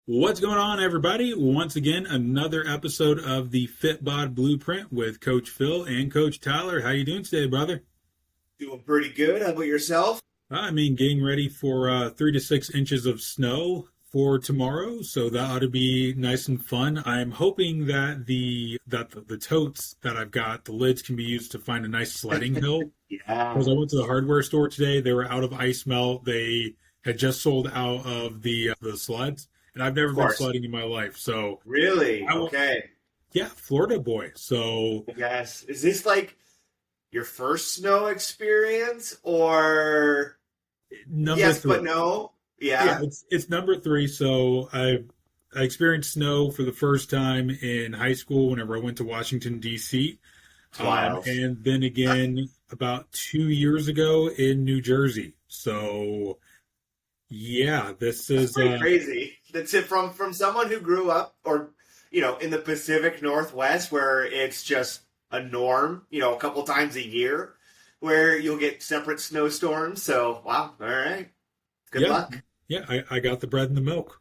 What's going on, everybody? Once again, another episode of the FitBod Blueprint with Coach Phil and Coach Tyler. How you doing today, brother? Doing pretty good. How about yourself? Getting ready for 3 to 6 inches of snow for tomorrow, so that ought to be nice and fun. I'm hoping that the totes that I've got, the lids can be used to find a nice sledding hill. Yeah. Because I went to the hardware store today, they were out of ice melt. They had just sold out of the sleds, and I've never Of been course. sledding in my life, so. Really? I will, Okay. yeah, Florida boy. So Yes. Is this like your first snow experience or number yes, three. but no? Yeah, Yeah. it's number three. So I experienced snow for the first time in high school whenever I went to Washington D.C. It's wild. And then again about 2 years ago in New Jersey. So yeah, this That's is pretty crazy. That's it from someone who grew up or in the Pacific Northwest where it's just a norm, a couple times a year where you'll get separate snowstorms. So, wow. All right. Good yeah, luck. yeah. I got the bread and the milk.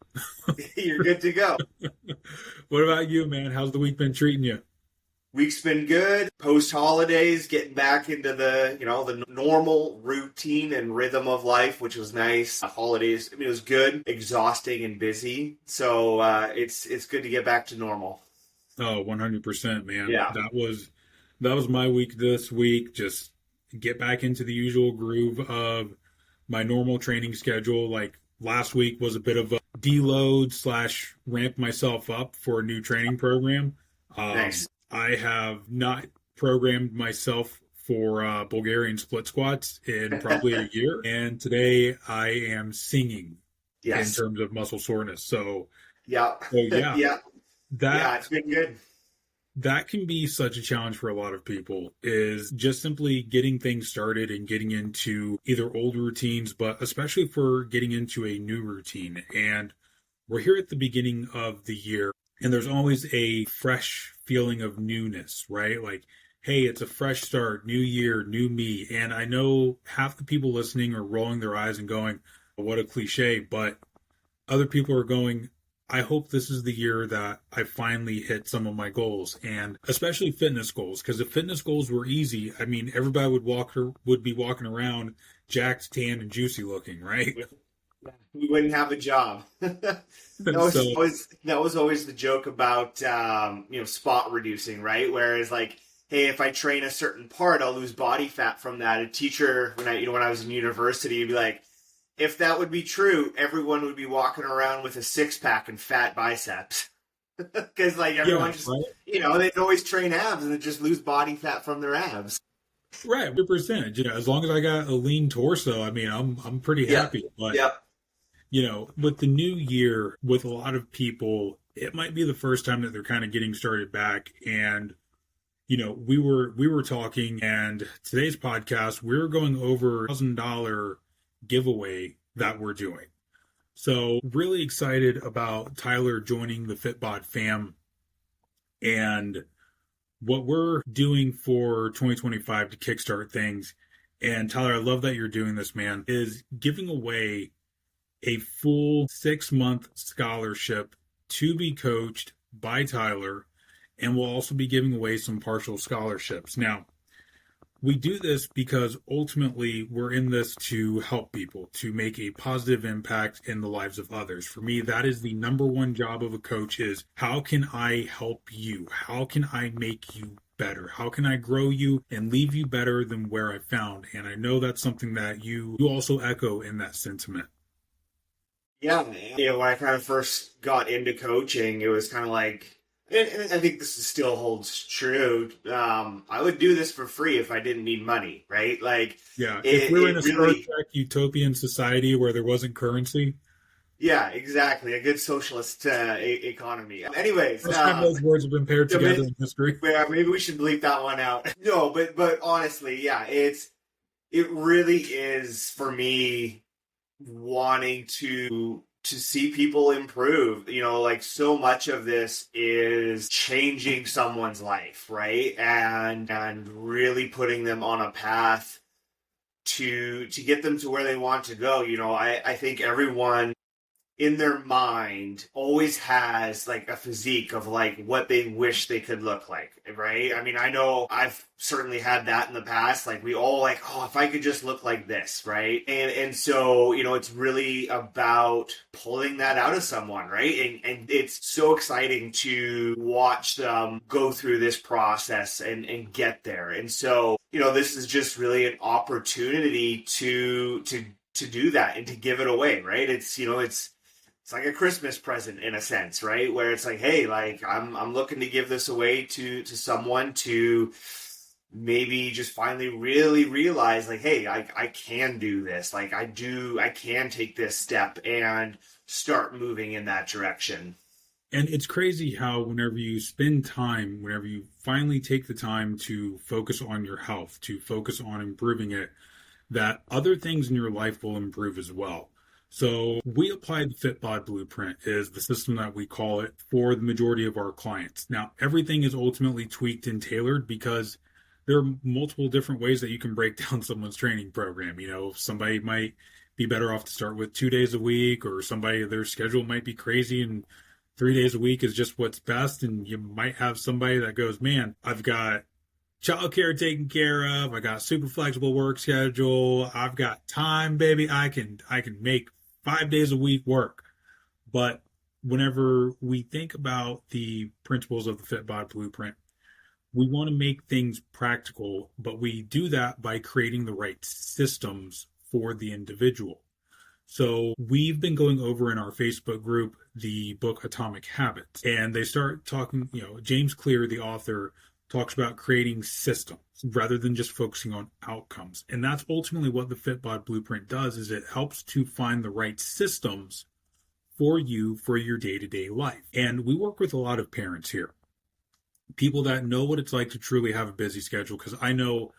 You're good to go. What about you, man? How's the week been treating you? Week's been good. Post holidays, getting back into the normal routine and rhythm of life, which was nice. Holidays, I mean, it was good, exhausting, and busy. So it's good to get back to normal. Oh, 100%, man. Yeah. That was my week this week. Just get back into the usual groove of my normal training schedule. Like last week was a bit of a deload slash ramp myself up for a new training program. Nice. I have not programmed myself for Bulgarian split squats in probably a year. And today I am singing in Yes. terms of muscle soreness. Yeah. So yeah, Yeah. that Yeah. It's been good. that can be such a challenge for a lot of people is just simply getting things started and getting into either old routines, but especially for getting into a new routine. And we're here at the beginning of the year, and there's always a fresh feeling of newness, right? Like, hey, it's a fresh start, new year, new me. And I know half the people listening are rolling their eyes and going, what a cliche, but other people are going, I hope this is the year that I finally hit some of my goals, and especially fitness goals. Because if fitness goals were easy, I mean, everybody would be walking around jacked, tan, and juicy looking, right? We wouldn't have a job. So That was always the joke about spot reducing, right? Whereas like, hey, if I train a certain part, I'll lose body fat from that. A teacher when I was in university would be like, if that would be true, everyone would be walking around with a six pack and fat biceps. Because like yeah, everyone just right, they'd always train abs and then just lose body fat from their abs. right, 100%. As long as I got a lean torso, I mean, I'm pretty Yeah. happy. But Yep. with the new year, with a lot of people, it might be the first time that they're kind of getting started back. And we were talking, and today's podcast, we're going over $1,000 giveaway that we're doing. So really excited about Tyler joining the FitBod fam and what we're doing for 2025 to kickstart things. And Tyler, I love that you're doing this, man, is giving away a full 6-month scholarship to be coached by Tyler. And we'll also be giving away some partial scholarships. Now, we do this because ultimately we're in this to help people, to make a positive impact in the lives of others. For me, that is the number one job of a coach is how can I help you? How can I make you better? How can I grow you and leave you better than where I found? And I know that's something that you also echo in that sentiment. Yeah, man. When I kind of first got into coaching, it was kind of like, and I think this still holds true. I would do this for free if I didn't need money, right? Like, Yeah, if it, we were in a it Star really, Trek utopian society where there wasn't currency, yeah, exactly. A good socialist economy. Anyways, first time those words have been paired yeah, together in history. yeah, maybe we should bleep that one out. No, but honestly, yeah, it really is for me wanting to see people improve. Like so much of this is changing someone's life, right? And really putting them on a path to get them to where they want to go. I think everyone in their mind always has like a physique of like what they wish they could look like, right? I mean, I know I've certainly had that in the past. Like we all like, oh, if I could just look like this, right? And so, you know, it's really about pulling that out of someone, right? And it's so exciting to watch them go through this process and get there. And so, you know, this is just really an opportunity to do that and to give it away, right? It's, you know, it's like a Christmas present in a sense, right? Where it's like, hey, like I'm looking to give this away to someone to maybe just finally really realize like, hey, I can do this. Like I can take this step and start moving in that direction. And it's crazy how whenever you spend time, whenever you finally take the time to focus on your health, to focus on improving it, that other things in your life will improve as well. So we applied the FitBod Blueprint is the system that we call it for the majority of our clients. Now, everything is ultimately tweaked and tailored because there are multiple different ways that you can break down someone's training program. You know, somebody might be better off to start with 2 days a week, or somebody, their schedule might be crazy and 3 days a week is just what's best. And you might have somebody that goes, man, I've got childcare taken care of. I got super flexible work schedule. I've got time, baby. I can make 5 days a week work. But whenever we think about the principles of the FitBod Blueprint, we want to make things practical, but we do that by creating the right systems for the individual. So we've been going over in our Facebook group the book Atomic Habits, and they start talking, you know, James Clear, the author, talks about creating systems rather than just focusing on outcomes. And that's ultimately what the FitBod Blueprint does, is it helps to find the right systems for you for your day-to-day life. And we work with a lot of parents here, people that know what it's like to truly have a busy schedule. Because I know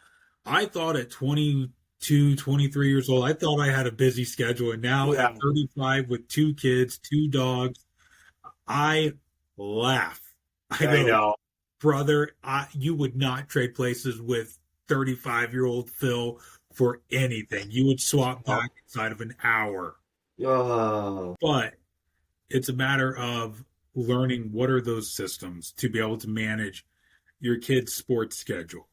I thought at 22, 23 years old, I thought I had a busy schedule. And now at 35 with 2 kids, 2 dogs, I laugh. I know. Brother, you would not trade places with 35-year-old Phil for anything. You would swap back inside of an hour. Oh. But it's a matter of learning what are those systems to be able to manage your kid's sports schedule.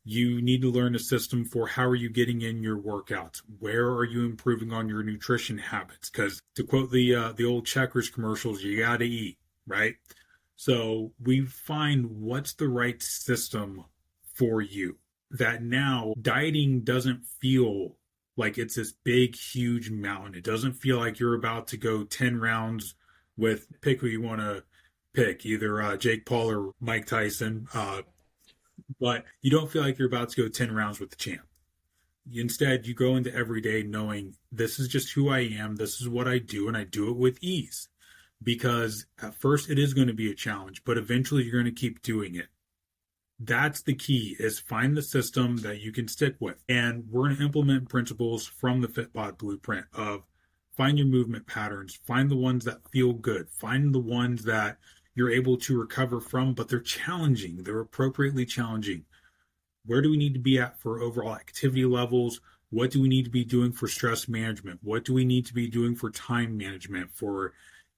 You need to learn a system for how are you getting in your workouts? Where are you improving on your nutrition habits? Because to quote the old Checkers commercials, you got to eat, right? So we find what's the right system for you. That now dieting doesn't feel like it's this big, huge mountain. It doesn't feel like you're about to go 10 rounds with, pick who you want to pick, either Jake Paul or Mike Tyson. But you don't feel like you're about to go 10 rounds with the champ. Instead, you go into every day knowing this is just who I am, this is what I do, and I do it with ease. Because at first it is going to be a challenge, but eventually you're going to keep doing it. That's the key, is find the system that you can stick with. And we're going to implement principles from the FitBod Blueprint of find your movement patterns, find the ones that feel good, find the ones that you're able to recover from, but they're challenging. They're appropriately challenging. Where do we need to be at for overall activity levels? What do we need to be doing for stress management? What do we need to be doing for time management, for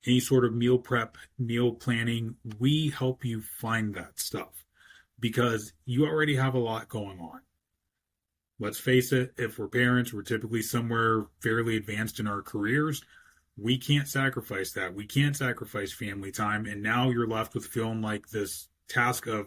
any sort of meal prep, meal planning? We help you find that stuff because you already have a lot going on. Let's face it, if we're parents, we're typically somewhere fairly advanced in our careers. We can't sacrifice that. We can't sacrifice family time. And now you're left with feeling like this task of,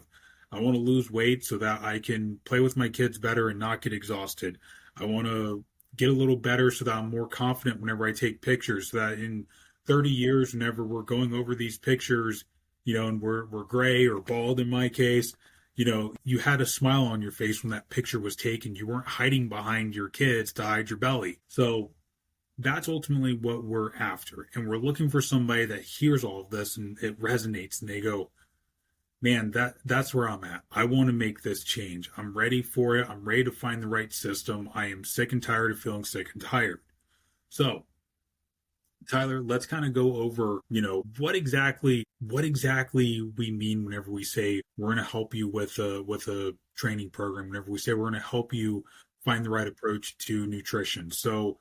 I want to lose weight so that I can play with my kids better and not get exhausted. I want to get a little better so that I'm more confident whenever I take pictures, so that in 30 years, whenever we're going over these pictures, you know, and we're gray or bald in my case, you know, you had a smile on your face when that picture was taken. You weren't hiding behind your kids to hide your belly. So that's ultimately what we're after. And we're looking for somebody that hears all of this and it resonates and they go, man, that's where I'm at. I want to make this change. I'm ready for it. I'm ready to find the right system. I am sick and tired of feeling sick and tired. So, Tyler, let's kind of go over, you know, what exactly we mean whenever we say we're going to help you with a training program, whenever we say we're going to help you find the right approach to nutrition. So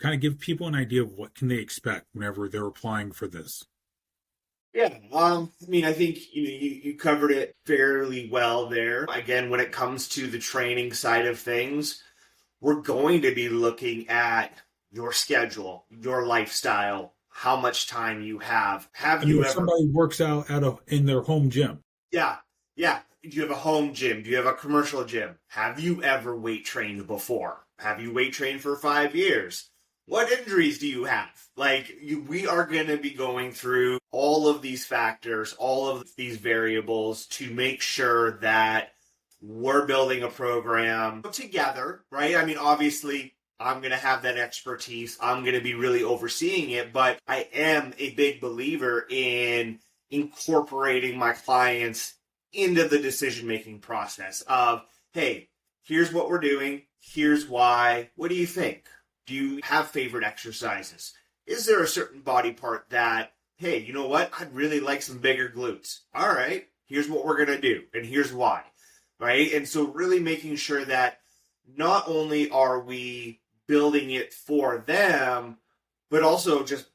kind of give people an idea of what can they expect whenever they're applying for this. Yeah, I mean, I think you covered it fairly well there. Again, when it comes to the training side of things, we're going to be looking at your schedule, your lifestyle, how much time you have. I Have mean, you if ever? somebody works out in their home gym, Yeah, yeah. Do you have a home gym? Do you have a commercial gym? Have you ever weight trained before? Have you weight trained for 5 years? What injuries do you have? We are going to be going through all of these factors, all of these variables to make sure that we're building a program together, right? I mean, obviously, I'm going to have that expertise. I'm going to be really overseeing it, but I am a big believer in incorporating my clients into the decision-making process of, hey, here's what we're doing. Here's why. What do you think? Do you have favorite exercises? Is there a certain body part that, hey, you know what? I'd really like some bigger glutes. All right, here's what we're going to do, and here's why, right? And so really making sure that not only are we building it for them, but also just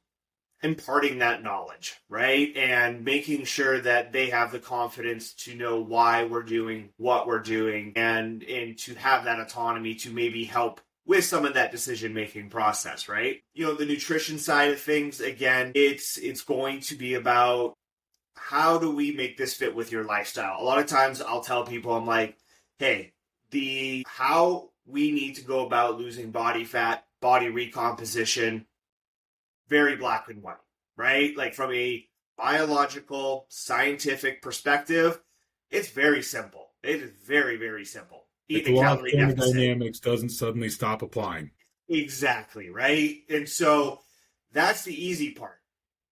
imparting that knowledge, right? And making sure that they have the confidence to know why we're doing what we're doing and to have that autonomy to maybe help with some of that decision-making process, right? The nutrition side of things, again, it's going to be about how do we make this fit with your lifestyle? A lot of times I'll tell people, I'm like, hey, how we need to go about losing body fat, body recomposition, very black and white, right? Like from a biological, scientific perspective, it's very simple. It is very, very simple. like Eat the a law of calorie deficit. thermodynamics doesn't suddenly stop applying. Exactly, right? And so that's the easy part.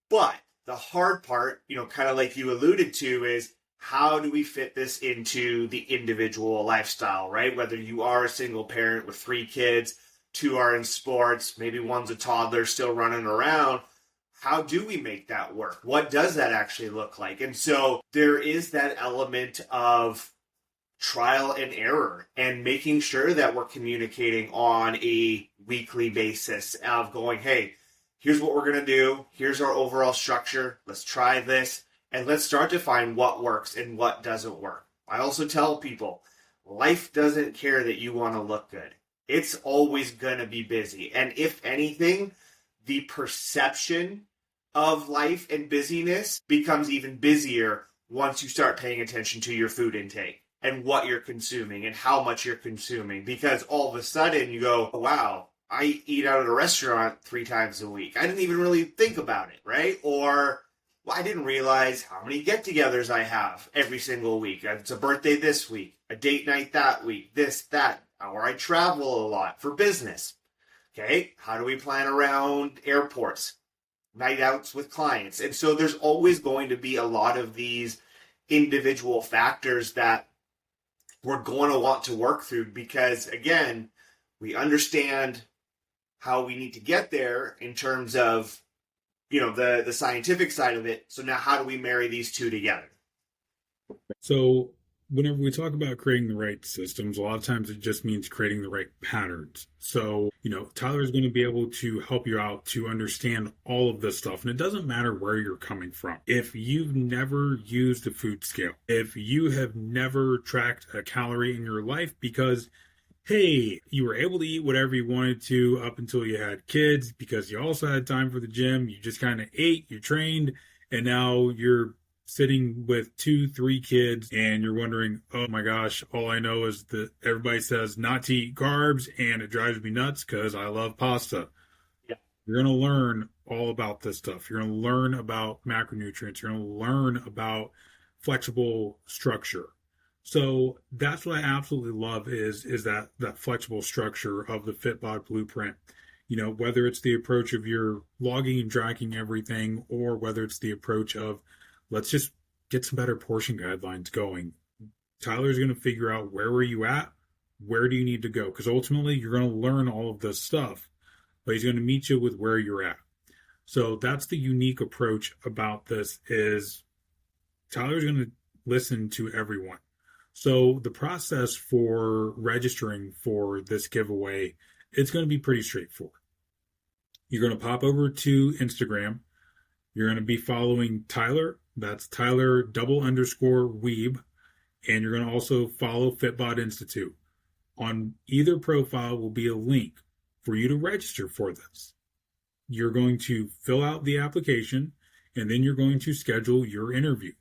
But the hard part, kind of like you alluded to, is how do we fit this into the individual lifestyle, right? Whether you are a single parent with 3 kids, 2 are in sports, maybe one's a toddler still running around. How do we make that work? What does that actually look like? And so there is that element of trial and error and making sure that we're communicating on a weekly basis of going, hey, here's what we're going to do. Here's our overall structure. Let's try this. And let's start to find what works and what doesn't work. I also tell people, life doesn't care that you want to look good. It's always going to be busy. And if anything, the perception of life and busyness becomes even busier once you start paying attention to your food intake and what you're consuming and how much you're consuming. Because all of a sudden you go, oh, wow, I eat out at a restaurant 3 times a week. I didn't even really think about it, right? Or, well, I didn't realize how many get-togethers I have every single week. It's a birthday this week, a date night that week, this, that, or I travel a lot for business. Okay, how do we plan around airports, night outs with clients? And so there's always going to be a lot of these individual factors that we're going to want to work through because, again, we understand how we need to get there in terms of, the scientific side of it. So now how do we marry these two together? So whenever we talk about creating the right systems, a lot of times it just means creating the right patterns. So, Tyler is going to be able to help you out to understand all of this stuff. And it doesn't matter where you're coming from. If you've never used a food scale, if you have never tracked a calorie in your life because hey, you were able to eat whatever you wanted to up until you had kids because you also had time for the gym. You just kind of ate, you trained, and now you're sitting with 2, 3 kids and you're wondering, oh my gosh, all I know is that everybody says not to eat carbs and it drives me nuts because I love pasta. Yeah. You're going to learn all about this stuff. You're going to learn about macronutrients. You're going to learn about flexible structure. So that's what I absolutely love is that flexible structure of the FitBod Blueprint. Whether it's the approach of your logging and tracking everything, or whether it's the approach of let's just get some better portion guidelines going. Tyler's going to figure out where are you at, where do you need to go, because ultimately you're going to learn all of this stuff, but he's going to meet you with where you're at. So that's the unique approach about this is Tyler's going to listen to everyone. So the process for registering for this giveaway, it's going to be pretty straightforward. You're going to pop over to Instagram. You're going to be following Tyler. That's Tyler _Weeb. And you're going to also follow FitBod Institute. On either profile will be a link for you to register for this. You're going to fill out the application, and then you're going to schedule your interview,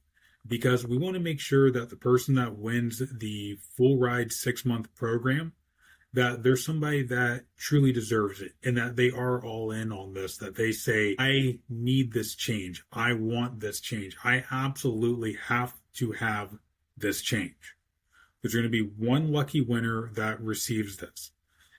because we want to make sure that the person that wins the full ride 6-month program, that there's somebody that truly deserves it and that they are all in on this, that they say, I need this change. I want this change. I absolutely have to have this change. There's going to be one lucky winner that receives this.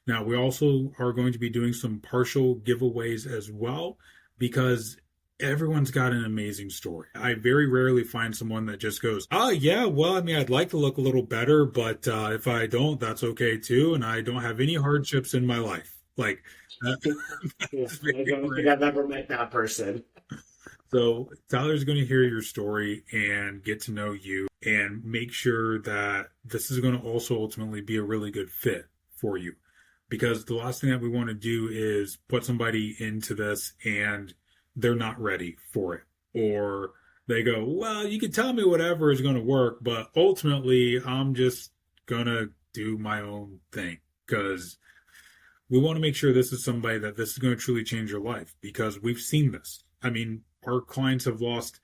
Now, we also are going to be doing some partial giveaways as well, because everyone's got an amazing story. I very rarely find someone that just goes, oh, yeah, well, I mean, I'd like to look a little better, but if I don't, that's okay too. And I don't have any hardships in my life. Like, Yeah, I don't think I've ever met that person. So Tyler's going to hear your story and get to know you and make sure that this is going to also ultimately be a really good fit for you. Because the last thing that we want to do is put somebody into this and they're not ready for it. Or they go, well, you can tell me whatever is going to work, but ultimately I'm just going to do my own thing. Because we want to make sure this is somebody that this is going to truly change your life, because we've seen this. I mean, our clients have lost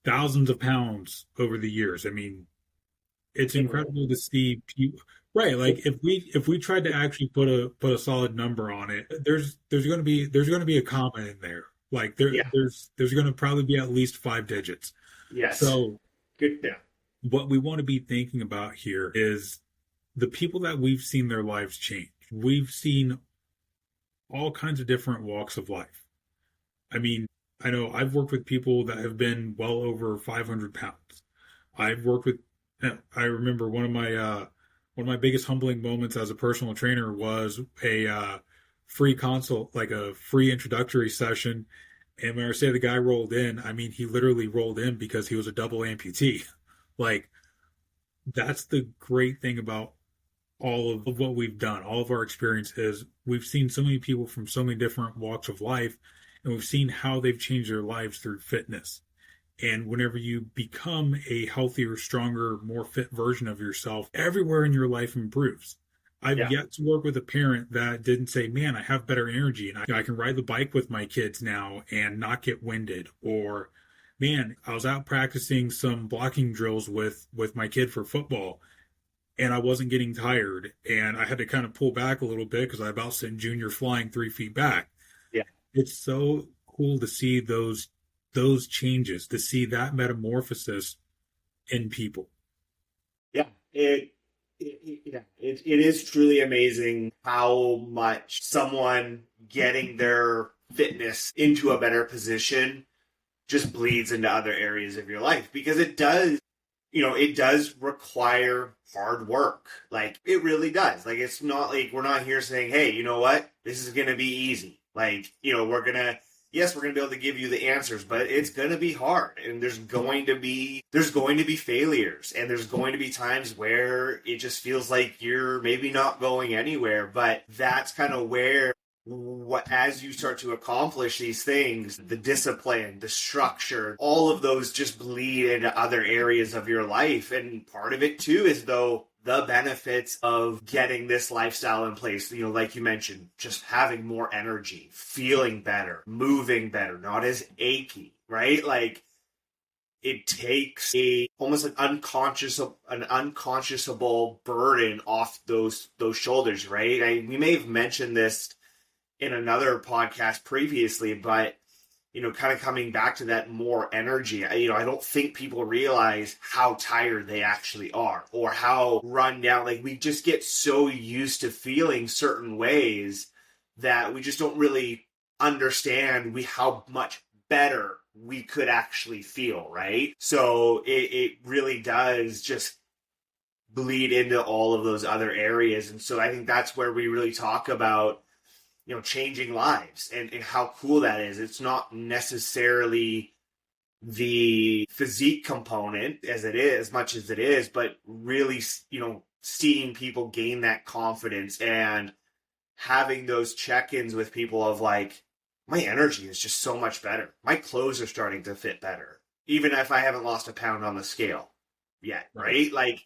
thousands of pounds over the years. I mean, it's incredible to see people. Right, like if we tried to actually put a solid number on it, there's going to be a comma in there. Like Yeah. there's going to probably be at least 5 digits. Yes. So Good. Yeah. what we want to be thinking about here is the people that we've seen their lives change. We've seen all kinds of different walks of life. I mean, I know I've worked with people that have been well over 500 pounds. I've worked with, I remember one of my biggest humbling moments as a personal trainer was a free consult, like a free introductory session. And when I say the guy rolled in, I mean, he literally rolled in because he was a double amputee. Like, that's the great thing about all of what we've done, all of our experience is we've seen so many people from so many different walks of life, and we've seen how they've changed their lives through fitness. And whenever you become a healthier, stronger, more fit version of yourself, everywhere in your life improves. I've Yeah. yet to work with a parent that didn't say, man, I have better energy and I can ride the bike with my kids now and not get winded. Or, man, I was out practicing some blocking drills with my kid for football and I wasn't getting tired. And I had to kind of pull back a little bit because I about sent Junior flying 3 feet back. Yeah. It's so cool to see those changes, to see that metamorphosis in people. Yeah. It is truly amazing how much someone getting their fitness into a better position just bleeds into other areas of your life, because it does, it does require hard work. Like, it really does. Like, it's not like we're not here saying, hey, you know what? This is going to be easy. Like, we're going to be able to give you the answers, but it's going to be hard, and there's going to be failures, and there's going to be times where it just feels like you're maybe not going anywhere. But that's kind of where, as you start to accomplish these things, the discipline, the structure, all of those just bleed into other areas of your life. And part of it too is, though, the benefits of getting this lifestyle in place, like you mentioned, just having more energy, feeling better, moving better, not as achy, right? Like, it takes almost an unconscionable burden off those shoulders, right? We may have mentioned this in another podcast previously, but kind of coming back to that more energy, I don't think people realize how tired they actually are, or how run down. Like, we just get so used to feeling certain ways that we just don't really understand how much better we could actually feel, right? So it really does just bleed into all of those other areas. And so I think that's where we really talk about changing lives and how cool that is. It's not necessarily the physique component as much as it is, but really, seeing people gain that confidence and having those check-ins with people of like, my energy is just so much better. My clothes are starting to fit better, even if I haven't lost a pound on the scale yet, right? Like,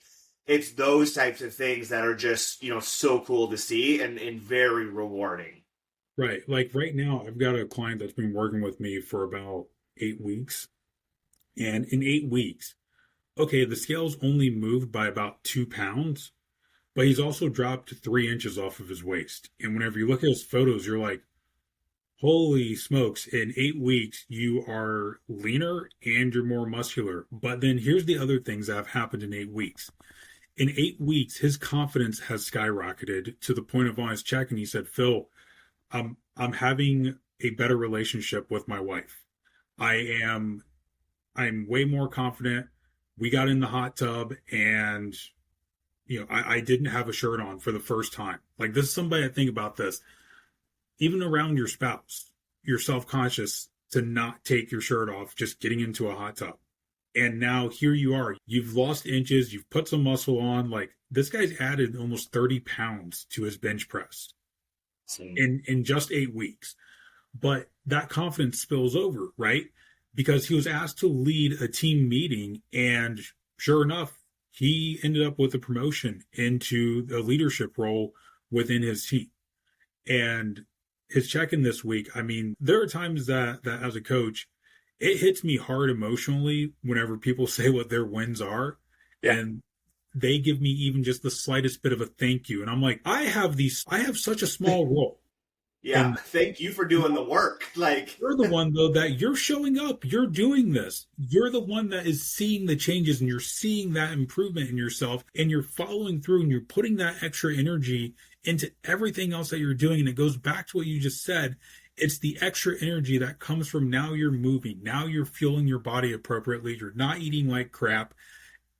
it's those types of things that are just, so cool to see and very rewarding. Right. Like right now, I've got a client that's been working with me for about 8 weeks. And in 8 weeks, okay, the scale's only moved by about 2 pounds, but he's also dropped 3 inches off of his waist. And whenever you look at his photos, you're like, holy smokes, in 8 weeks, you are leaner and you're more muscular. But then here's the other things that have happened in 8 weeks. In 8 weeks, his confidence has skyrocketed to the point of on his check, and he said, Phil, I'm having a better relationship with my wife. I'm way more confident. We got in the hot tub and I didn't have a shirt on for the first time. Like, this is somebody I think about this. Even around your spouse, you're self-conscious to not take your shirt off just getting into a hot tub. And now here you are. You've lost inches, you've put some muscle on. Like, this guy's added almost 30 pounds to his bench press in just 8 weeks. But that confidence spills over, right? Because he was asked to lead a team meeting, and sure enough, he ended up with a promotion into a leadership role within his team. And his check-in this week, I mean, there are times that as a coach, it hits me hard emotionally whenever people say what their wins are. Yeah. And they give me even just the slightest bit of a thank you. And I'm like, I have such a small role. Yeah, and thank you for doing the work. Like, you're the one, though, that you're showing up. You're doing this. You're the one that is seeing the changes, and you're seeing that improvement in yourself, and you're following through, and you're putting that extra energy into everything else that you're doing. And it goes back to what you just said. It's the extra energy that comes from now you're moving. Now you're fueling your body appropriately. You're not eating like crap.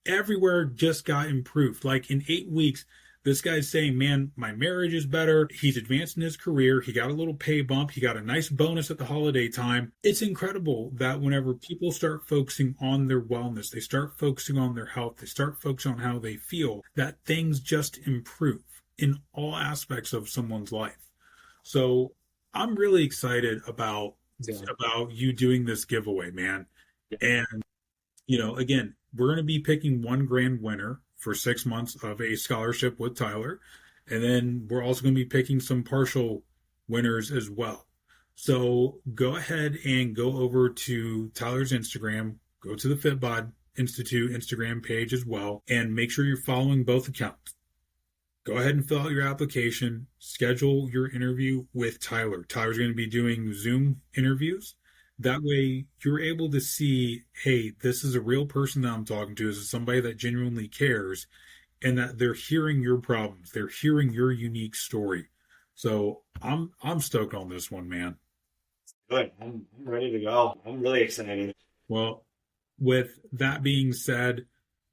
Everywhere just got improved. Like, in 8 weeks, this guy's saying, man, my marriage is better. He's advanced in his career. He got a little pay bump. He got a nice bonus at the holiday time. It's incredible that whenever people start focusing on their wellness, they start focusing on their health, they start focusing on how they feel, that things just improve in all aspects of someone's life. So I'm really excited about you doing this giveaway, man. And, again, we're going to be picking one grand winner for 6 months of a scholarship with Tyler. And then we're also going to be picking some partial winners as well. So go ahead and go over to Tyler's Instagram, go to the FitBod Institute Instagram page as well, and make sure you're following both accounts. Go ahead and fill out your application, schedule your interview with Tyler. Tyler's going to be doing Zoom interviews. That way you're able to see, hey, this is a real person that I'm talking to. This is somebody that genuinely cares, and that they're hearing your problems. They're hearing your unique story. So I'm stoked on this one, man. Good. I'm ready to go. I'm really excited. Well, with that being said,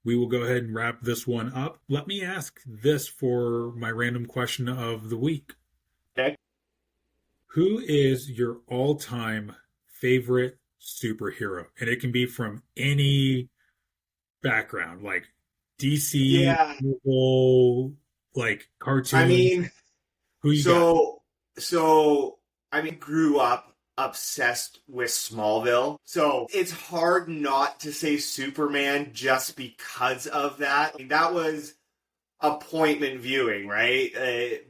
we will go ahead and wrap this one up. Let me ask this for my random question of the week. Okay. Who is your all-time favorite superhero? And it can be from any background, like DC, Marvel, like cartoons. I mean, who you got? So I mean, grew up obsessed with Smallville, so it's hard not to say Superman just because of that. I mean, that was appointment viewing, right?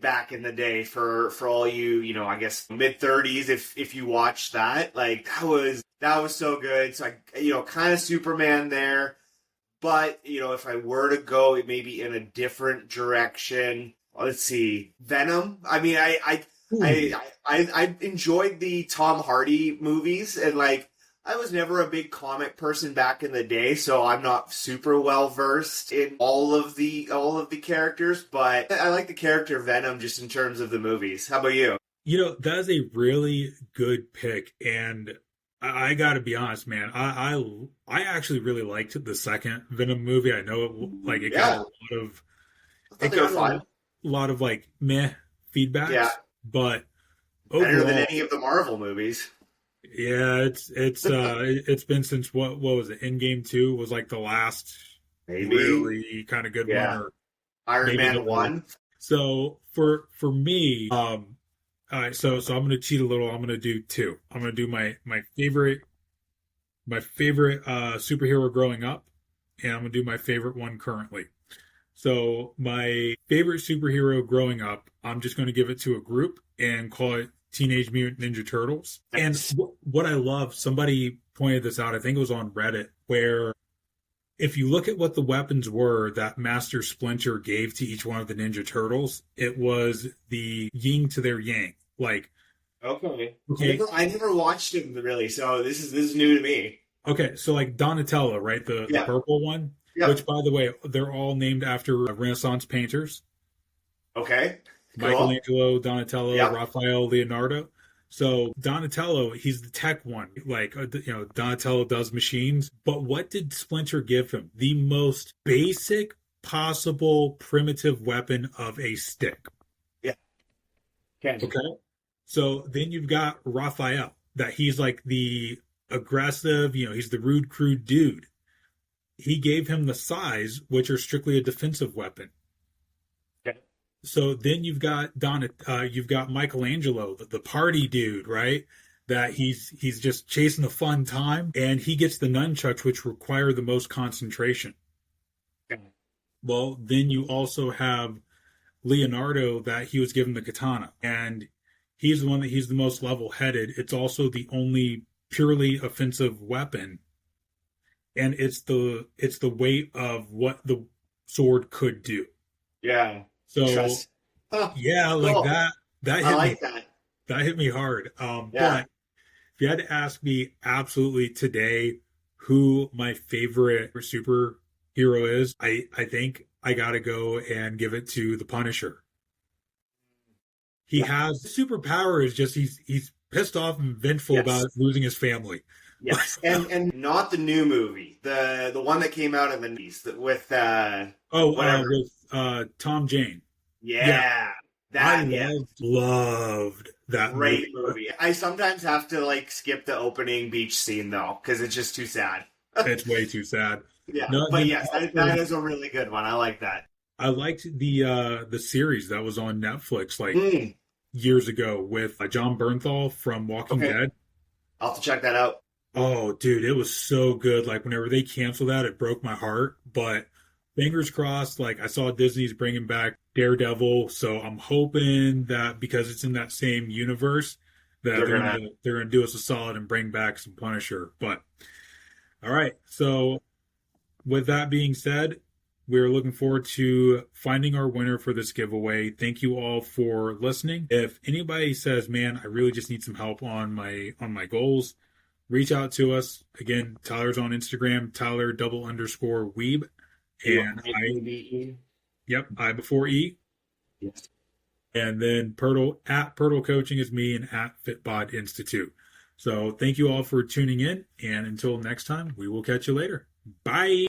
Back in the day for all you, I guess mid-30s, if you watched that, like that was so good. So I, kind of Superman there. But, if I were to go maybe in a different direction, let's see, Venom. I mean, I enjoyed the Tom Hardy movies, and I was never a big comic person back in the day, so I'm not super well versed in all of the characters, but I like the character Venom just in terms of the movies. How about you? That is a really good pick, and I got to be honest, man. I actually really liked the second Venom movie. I know it got a lot of meh feedbacks, but overall, better than any of the Marvel movies. Yeah, it's been since what was it? Endgame 2 was the last really kind of good one, or Iron Man 1. So for me, All right, so I'm gonna cheat a little. I'm gonna do two. I'm gonna do my favorite superhero growing up, and I'm gonna do my favorite one currently. So my favorite superhero growing up, I'm just gonna give it to a group and call it Teenage Mutant Ninja Turtles. And Nice. what I love, somebody pointed this out. I think it was on Reddit, where if you look at what the weapons were that Master Splinter gave to each one of the Ninja Turtles, it was the yin to their yang. Like, Okay. okay, I never watched him really, so this is new to me. okay, so like Donatello, right? The Yeah. purple one, Yeah. which by the way, they're all named after Renaissance painters. Okay. Cool. Michelangelo, Donatello, Yeah. Raphael, Leonardo. So Donatello, he's the tech one. Like Donatello does machines. But what did Splinter give him? The most basic possible primitive weapon of a stick. Yeah. Okay. Okay. So then you've got Raphael, that he's like the aggressive, he's the rude, crude dude. He gave him the size, which are strictly a defensive weapon. Okay. So then you've got Michelangelo, the party dude, right? That he's just chasing a fun time, and he gets the nunchucks, which require the most concentration. Okay. Well, then you also have Leonardo, that he was given the katana, and he's the most level-headed. It's also the only purely offensive weapon, and it's the weight of what the sword could do. Yeah. So Trust. Huh. yeah, like Cool. that I hit me like that. that hit me hard. Yeah. But if you had to ask me absolutely today who my favorite superhero is, I think I gotta go and give it to the Punisher. He Yeah. has superpower is just he's pissed off and vengeful Yes. about losing his family. Yes. And not the new movie, the one that came out in the 90s with whatever. With Tom Jane. Yeah, Yeah. I That, yeah. loved that Great movie. movie. I sometimes have to like skip the opening beach scene though, because it's just too sad. It's way too sad. Yeah. No, But then yes, that is a really good one. I like that. I liked the series that was on Netflix like Mm, years ago with John Bernthal from Walking okay. Dead. I'll have to check that out. Oh, dude, it was so good. Like whenever they canceled that, it broke my heart. But fingers crossed. Like I saw Disney's bringing back Daredevil, so I'm hoping that because it's in that same universe, that They're they're gonna gonna they're gonna do us a solid and bring back some Punisher. But all right, so with that being said, we're looking forward to finding our winner for this giveaway. Thank you all for listening. If anybody says, "Man, I really just need some help on my goals," reach out to us. Again, Tyler's on Instagram, Tyler double underscore Weeb, and I before E, Yes. and then Pirtle at Pirtle Coaching is me, and at FitBod Institute. So thank you all for tuning in, and until next time, we will catch you later. Bye.